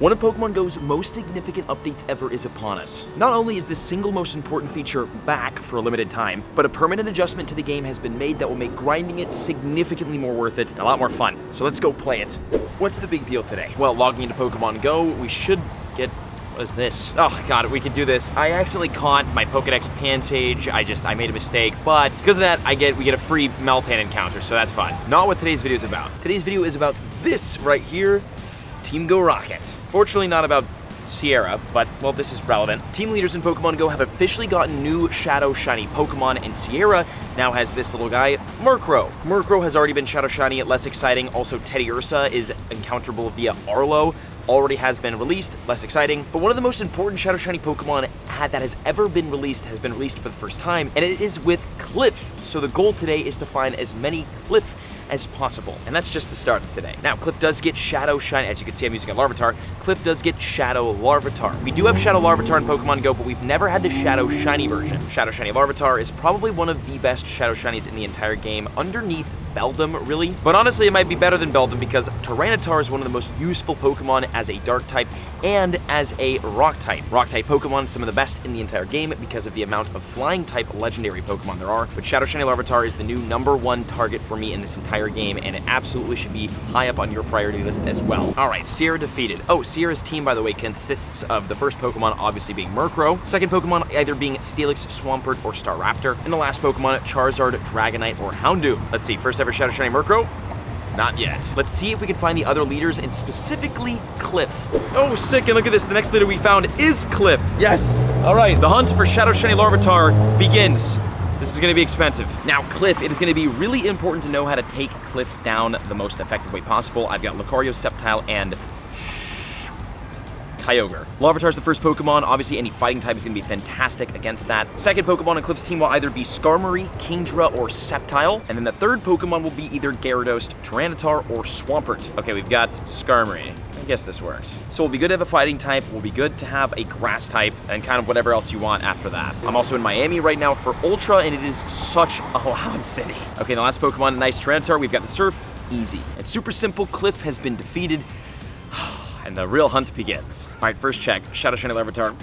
One of Pokemon GO's most significant updates ever is upon us. Not only is the single most important feature back for a limited time, but a permanent adjustment to the game has been made that will make grinding it significantly more worth it and a lot more fun. So let's go play it. What's the big deal today? Well, logging into Pokemon GO, we should get... What is this? Oh god, we can do this. I accidentally caught my Pokedex Pansage. I made a mistake, but because of that, we get a free Meltan encounter, so that's fine. Not what today's video is about. Today's video is about this right here, Team Go Rocket. Fortunately not about Sierra, but, well, this is relevant. Team leaders in Pokemon GO have officially gotten new Shadow Shiny Pokemon, and Sierra now has this little guy, Murkrow. Murkrow has already been Shadow Shiny, less exciting. Also, Teddiursa is encounterable via Arlo. Already has been released, less exciting. But one of the most important Shadow Shiny Pokemon that has ever been released has been released for the first time, and it is with Cliff. So the goal today is to find as many Cliff as possible. And that's just the start of today. Now, Cliff does get Shadow Shiny. As you can see, I'm using a Larvitar. Cliff does get Shadow Larvitar. We do have Shadow Larvitar in Pokemon GO, but we've never had the Shadow Shiny version. Shadow Shiny Larvitar is probably one of the best Shadow Shinies in the entire game, underneath Beldum, really. But honestly, it might be better than Beldum because Tyranitar is one of the most useful Pokemon as a Dark type and as a Rock type. Rock type Pokemon, some of the best in the entire game because of the amount of Flying type legendary Pokemon there are. But Shadow Shiny Larvitar is the new #1 target for me in this entire game, and it absolutely should be high up on your priority list as well. All right, Sierra defeated. Oh, Sierra's team, by the way, consists of the first Pokemon obviously being Murkrow, second Pokemon either being Steelix, Swampert, or Staraptor, and the last Pokemon Charizard, Dragonite, or Houndoom. Let's see, first ever Shadow Shiny Murkrow? Not yet. Let's see if we can find the other leaders, and specifically Cliff. Oh, sick, and look at this. The next leader we found is Cliff. Yes. All right, the hunt for Shadow Shiny Larvitar begins. This is gonna be expensive. Now, Cliff, it is gonna be really important to know how to take Cliff down the most effective way possible. I've got Lucario, Sceptile, and Kyogre. Larvitar's the first Pokemon. Obviously, any fighting type is going to be fantastic against that. Second Pokemon on Cliff's team will either be Skarmory, Kingdra, or Sceptile. And then the third Pokemon will be either Gyarados, Tyranitar, or Swampert. Okay, we've got Skarmory. I guess this works. So it'll be good to have a fighting type, will be good to have a grass type, and kind of whatever else you want after that. I'm also in Miami right now for Ultra, and it is such a loud city. Okay, the last Pokemon, nice Tyranitar. We've got the Surf. Easy. It's super simple. Cliff has been defeated. And the real hunt begins. All right, first check, Shadow Shiny Larvitar.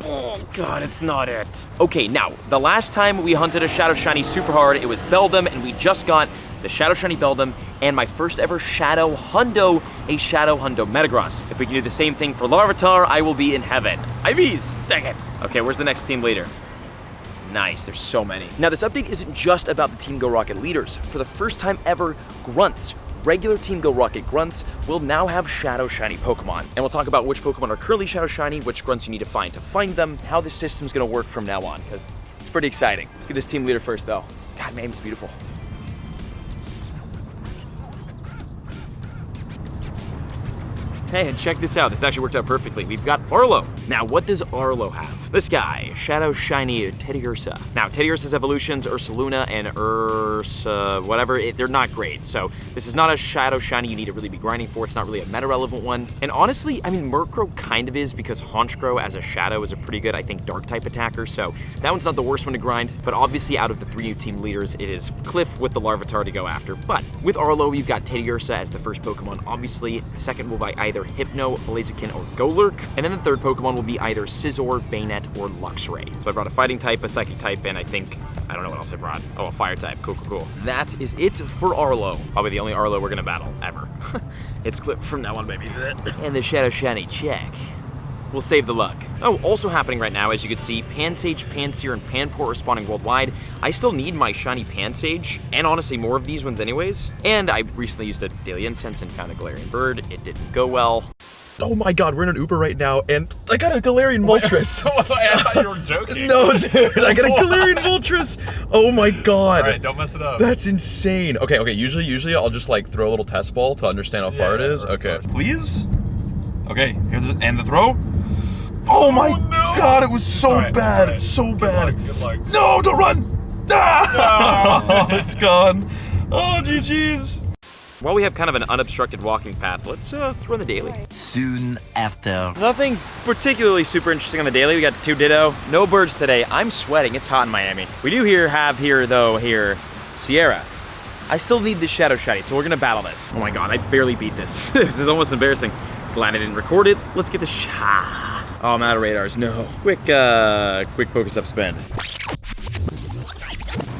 Oh god, it's not it. Okay, now, the last time we hunted a Shadow Shiny super hard, it was Beldum, and we just got the Shadow Shiny Beldum, and my first ever Shadow Hundo, a Shadow Hundo Metagross. If we can do the same thing for Larvitar, I will be in heaven. IVs, dang it. Okay, where's the next team leader? Nice, there's so many. Now, this update isn't just about the Team Go Rocket leaders. For the first time ever, Grunts, regular Team Go Rocket Grunts, will now have Shadow Shiny Pokemon. And we'll talk about which Pokemon are currently Shadow Shiny, which Grunts you need to find them, how this system's gonna work from now on, because it's pretty exciting. Let's get this team leader first, though. God, man, it's beautiful. Hey, and check this out. This actually worked out perfectly. We've got Arlo. Now, what does Arlo have? This guy, Shadow Shiny Teddiursa. Now, Teddiursa's evolutions, Ursaluna and Ursa, whatever, they're not great. So this is not a Shadow Shiny you need to really be grinding for. It's not really a meta-relevant one. And honestly, I mean, Murkrow kind of is, because Honchkrow as a Shadow is a pretty good, I think, Dark-type attacker. So that one's not the worst one to grind. But obviously, out of the 3 new team leaders, it is Cliff with the Larvitar to go after. But with Arlo, you've got Teddiursa as the first Pokemon. Obviously, the second will be either Hypno, Blaziken, or Golurk. And then the third Pokemon will be either Scizor, Bayonet, or Luxray. So I brought a fighting type, a psychic type, and I don't know what else I brought. Oh, a fire type. Cool, cool, cool. That is it for Arlo. Probably the only Arlo we're gonna battle, ever. It's Clip from now on, baby. And the Shadow Shiny check. We'll save the luck. Oh, also happening right now, as you can see, Pansage, Pansear, and Panpour are spawning worldwide. I still need my shiny Pansage, and honestly more of these ones anyways. And I recently used a Daily Incense and found a Galarian Bird. It didn't go well. Oh my god, we're in an Uber right now, and I got a Galarian Moltres. I thought you were joking. No, dude, I got a Galarian Moltres. Oh my god. All right, don't mess it up. That's insane. Okay, usually I'll just like throw a little test ball to understand how far it is. Okay. Please? Okay, here's the throw. Oh my no. god, it was so bad. It's so bad. Good luck. No, don't run. Ah! It's gone. Oh, GG's. While we have kind of an unobstructed walking path, let's run the daily. Soon after. Nothing particularly super interesting on the daily. We got 2 Ditto. No birds today. I'm sweating. It's hot in Miami. We do have here, Sierra. I still need the Shadow Shiny, so we're gonna battle this. Oh my god, I barely beat this. This is almost embarrassing. Glad I didn't record it. Let's get this Oh, I'm out of radars. No. Quick Pokestop spend.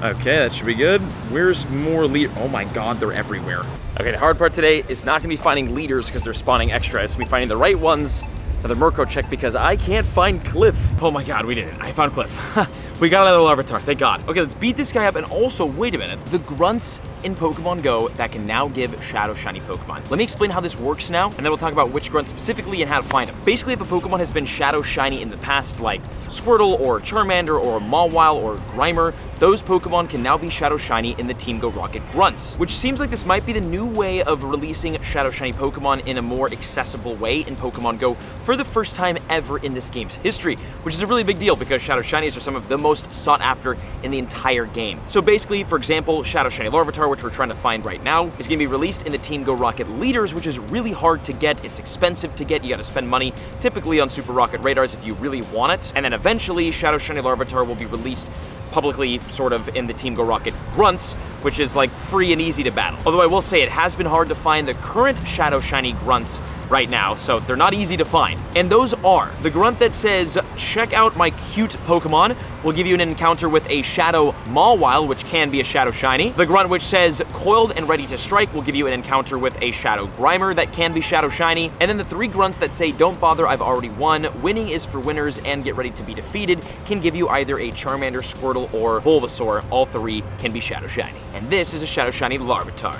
Okay, that should be good. Where's more lead? Oh my god, they're everywhere. Okay, the hard part today is not gonna be finding leaders because they're spawning extra. It's gonna be finding the right ones. Another Murko check because I can't find Cliff. Oh my god, we did it. I found Cliff. We got another Larvitar, thank god. Okay, let's beat this guy up, and also, wait a minute. The grunts in Pokemon Go that can now give Shadow Shiny Pokemon. Let me explain how this works now, and then we'll talk about which grunt specifically and how to find them. Basically, if a Pokemon has been Shadow Shiny in the past, like Squirtle or Charmander or Mawile or Grimer, those Pokemon can now be Shadow Shiny in the Team Go Rocket grunts, which seems like this might be the new way of releasing Shadow Shiny Pokemon in a more accessible way in Pokemon Go for the first time ever in this game's history, which is a really big deal because Shadow Shinies are some of the most sought after in the entire game. So basically, for example, Shadow Shiny Larvitar, which we're trying to find right now, is going to be released in the Team Go Rocket leaders, which is really hard to get. It's expensive to get. You got to spend money, typically on Super Rocket radars if you really want it. And then eventually, Shadow Shiny Larvitar will be released publicly, sort of, in the Team Go Rocket grunts, which is like free and easy to battle. Although I will say it has been hard to find the current Shadow Shiny grunts right now, so they're not easy to find. And those are the grunt that says, check out my cute Pokemon, will give you an encounter with a Shadow Mawile, which can be a Shadow Shiny. The grunt which says, coiled and ready to strike, will give you an encounter with a Shadow Grimer that can be Shadow Shiny. And then the three grunts that say, don't bother, I've already won, winning is for winners, and get ready to be defeated, can give you either a Charmander, Squirtle, or Bulbasaur. All three can be Shadow Shiny. And this is a Shadow Shiny Larvitar.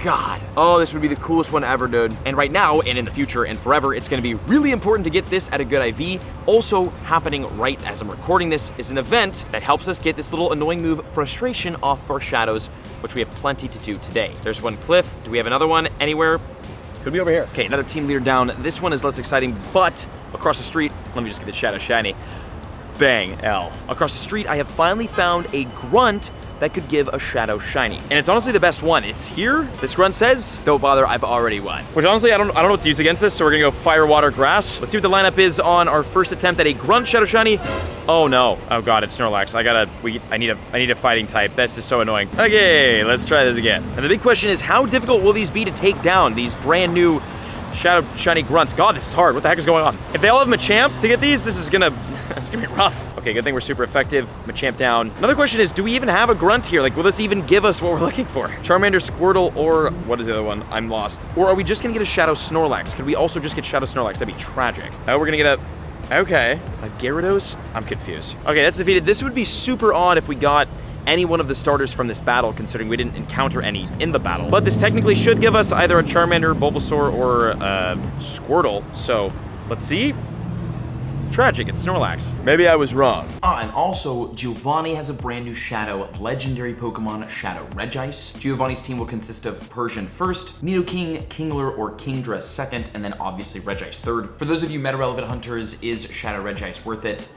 God. Oh, this would be the coolest one ever, dude. And right now, and in the future, and forever, it's gonna be really important to get this at a good IV. Also happening right as I'm recording this is an event that helps us get this little annoying move, Frustration, off our shadows, which we have plenty to do today. There's one Cliff. Do we have another one anywhere? Could be over here. Okay, another team leader down. This one is less exciting, but across the street, let me just get the Shadow Shiny. Bang, L. Across the street, I have finally found a grunt that could give a Shadow Shiny. And it's honestly the best one. It's here. This grunt says, don't bother, I've already won. Which honestly, I don't know what to use against this, so we're gonna go Fire, Water, Grass. Let's see what the lineup is on our first attempt at a grunt Shadow Shiny. Oh no. Oh god, it's Snorlax. I need a fighting type. That's just so annoying. Okay, let's try this again. And the big question is, how difficult will these be to take down, these brand new Shadow Shiny grunts? God, this is hard. What the heck is going on? If they all have Machamp to get these, this is gonna be rough. Okay, good thing we're super effective. Machamp down. Another question is, do we even have a grunt here? Like, will this even give us what we're looking for? Charmander, Squirtle, or what is the other one? I'm lost. Or are we just gonna get a Shadow Snorlax? Could we also just get Shadow Snorlax? That'd be tragic. Oh, we're gonna get okay. A Gyarados? I'm confused. Okay, that's defeated. This would be super odd if we got any one of the starters from this battle, considering we didn't encounter any in the battle. But this technically should give us either a Charmander, Bulbasaur, or Squirtle. So, let's see. Tragic, it's Snorlax. Maybe I was wrong. And also, Giovanni has a brand new Shadow legendary Pokemon, Shadow Regice. Giovanni's team will consist of Persian first, Nidoking, Kingler, or Kingdra second, and then obviously Regice third. For those of you meta-relevant hunters, is Shadow Regice worth it?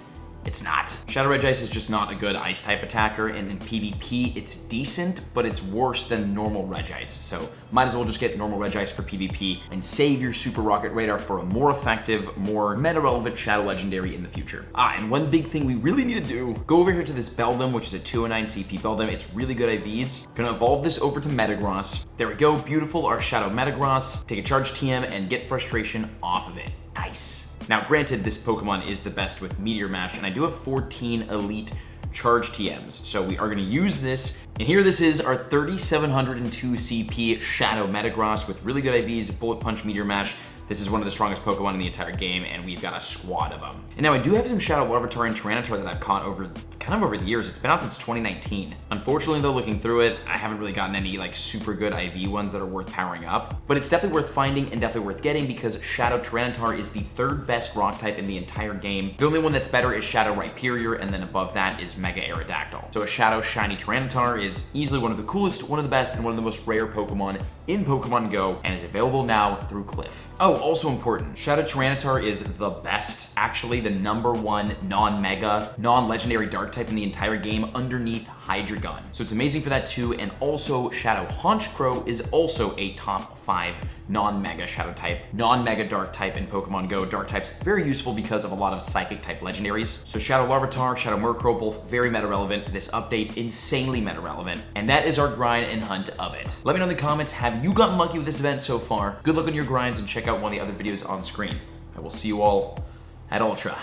It's not. Shadow Regice is just not a good ice-type attacker, and in PvP, it's decent, but it's worse than normal Regice. So might as well just get normal Regice for PvP and save your Super Rocket Radar for a more effective, more meta-relevant Shadow Legendary in the future. And one big thing we really need to do, go over here to this Beldum, which is a 209 CP Beldum. It's really good IVs. Gonna evolve this over to Metagross. There we go, beautiful, our Shadow Metagross. Take a charge TM and get Frustration off of it. Nice. Now, granted, this Pokemon is the best with Meteor Mash, and I do have 14 Elite Charge TMs, so we are going to use this. And here this is our 3702 CP Shadow Metagross with really good IVs, Bullet Punch, Meteor Mash. This is one of the strongest Pokemon in the entire game, and we've got a squad of them. And now I do have some Shadow Larvitar and Tyranitar that I've caught over the years. It's been out since 2019. Unfortunately though, looking through it, I haven't really gotten any like super good IV ones that are worth powering up. But it's definitely worth finding and definitely worth getting because Shadow Tyranitar is the third best rock type in the entire game. The only one that's better is Shadow Rhyperior, and then above that is Mega Aerodactyl. So a Shadow Shiny Tyranitar is easily one of the coolest, one of the best, and one of the most rare Pokemon in Pokemon Go, and is available now through Cliff. Oh, also important, Shadow Tyranitar is the best, actually the #1 non-mega, non-legendary dark type in the entire game underneath Hydra Gun. So it's amazing for that too, and also Shadow Honchkrow is also a top 5 non-mega Shadow type, non-mega Dark type in Pokemon GO. Dark types, very useful because of a lot of Psychic type legendaries. So Shadow Larvitar, Shadow Murkrow, both very meta relevant. This update, insanely meta relevant. And that is our grind and hunt of it. Let me know in the comments, have you gotten lucky with this event so far? Good luck on your grinds and check out one of the other videos on screen. I will see you all at Ultra.